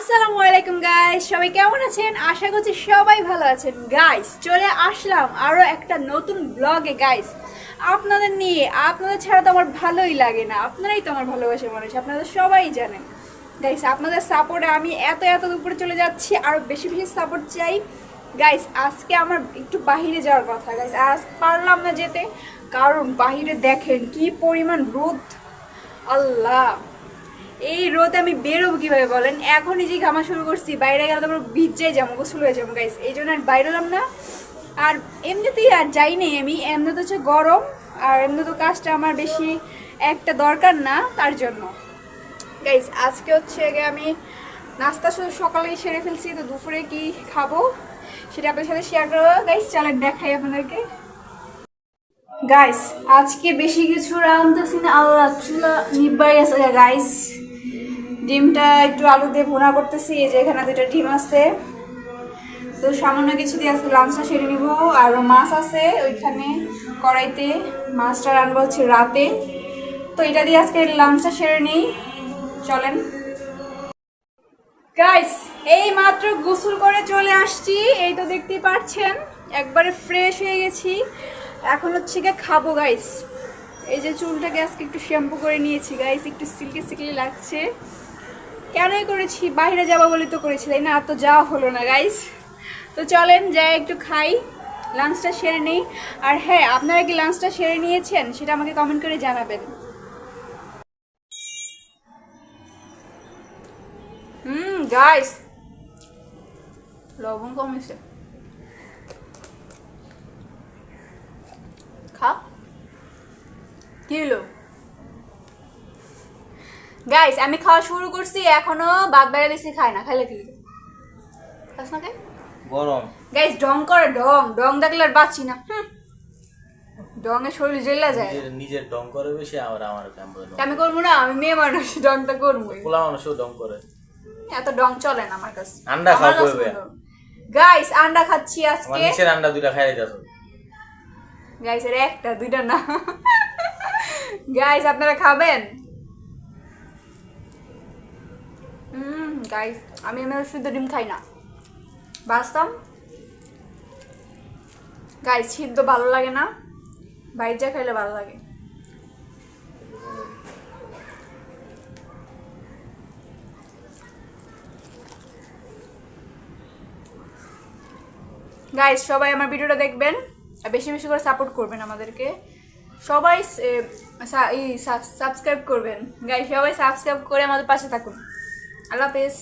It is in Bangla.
আসসালামু আলাইকুম গাইস, সবাই কেমন আছেন? আশা করছি সবাই ভালো আছেন। গাইস চলে আসলাম আরও একটা নতুন ব্লগে। গাইস আপনাদের নিয়ে, আপনাদের ছাড়া তো আমার ভালোই লাগে না। আপনারাই তো আমার ভালোবাসার মানুষ, আপনারা সবাই জানেন। গাইস আপনাদের সাপোর্টে আমি এত এত উপরে চলে যাচ্ছি, আরও বেশি বেশি সাপোর্ট চাই। গাইস আজকে আমার একটু বাহিরে যাওয়ার কথা। গাইস আজ পারলাম না যেতে, কারণ বাহিরে দেখেন কি পরিমাণ রোদ। আল্লাহ, এই রোদে আমি বেরোবো কিভাবে বলেন? এখন নিজেই ঘামা শুরু করছি, বাইরে গেলে তো আমরা ভিজে যাবো, গোসল হয়ে যাবো। গাইস এই জন্য আর বাইরে এলাম না। আর এমনিতেই আর যাই নেই আমি, এমনি তো হচ্ছে গরম, আর এমনি তো কাজটা আমার বেশি একটা দরকার না, তার জন্য। গাইস আজকে হচ্ছে আমি নাস্তা শুধু সকালেই সেরে ফেলছি, তো দুপুরে কি খাবো সেটা আপনার সাথে শেয়ার করবো। গাইস চলেন দেখাই আপনাদেরকে। গাইস আজকে বেশি কিছু রাঁধতেছি না, আল্লাহ চুলা নিবাই আছে। গাইস ডিমটা একটু আলু দিয়ে ভুনা করতেছি, এই যে এখানে দুটো ডিম আছে, তো সামান্য কিছু দিয়ে আজকে লাঞ্চটা সেরে নিব। আর মাছ আছে ওইখানে কড়াইতে, মাছটা রান্না হচ্ছে রাতে, তো এটা দিয়ে আজকে লাঞ্চটা সেরে নিই। চলেন। গাইস এই মাত্র গোসল করে চলে আসছি, এই তো দেখতেই পাচ্ছেন একবারে ফ্রেশ হয়ে গেছি। এখন হচ্ছে গিয়ে খাবো। গাইস এই যে চুলটাকে আজকে একটু শ্যাম্পু করে নিয়েছি। গাইস একটু সিল্কি সিল্কি লাগছে, কেনই করেছি? বাইরে যাবো বলে তো করেছি, তাই না? আর তো যাওয়া হলো না। গাইস তো চলেন যাই একটু খাই, লাঞ্চটা সেরে নিই। আর হ্যাঁ, আপনারা কি লাঞ্চটা সেরে নিয়েছেন সেটা আমাকে কমেন্ট করে জানাবেন। গাইস লবণ কম হয়েছে, খা। কি হলো? গাইস আমি খাওয়া শুরু করছি, এখনো বাদ বেড়া দিছি, খাই না। খাইলে কি খাস না? খাই গরম। গাইস ডং করে, ডং ডং দেখলে আর বাঁচি না। ডং এ শরীর জ্বলা যায়। নিজের ডং করে বেশি, আমার আমি করবো না? আমি মেয়ে মানুষ, ডংটা করবো। পোলা মানুষও ডং করে। এত ডং চলে না আমার কাছে। আন্ডা খাও কইবে। গাইস আন্ডা খাচ্ছি আজকে। মানুষের আন্ডা দুইটা খাইয়ে যাচ্ছ। গাইস এর একটা দুইটা না। গাইস আপনারা খাবেন? গাইস আমি শুধু ডিম খাই না, বাঁচতাম। গাইস সিদ্ধ ভালো লাগে না, বাইজা খাইলে ভালো লাগে। গাইস সবাই আমার ভিডিওটা দেখবেন আর বেশি বেশি করে সাপোর্ট করবেন আমাদেরকে। সবাই সাবস্ক্রাইব করবেন। গাইস সবাই সাবস্ক্রাইব করে আমাদের পাশে থাকুন। আল্লাহ হাফেজ।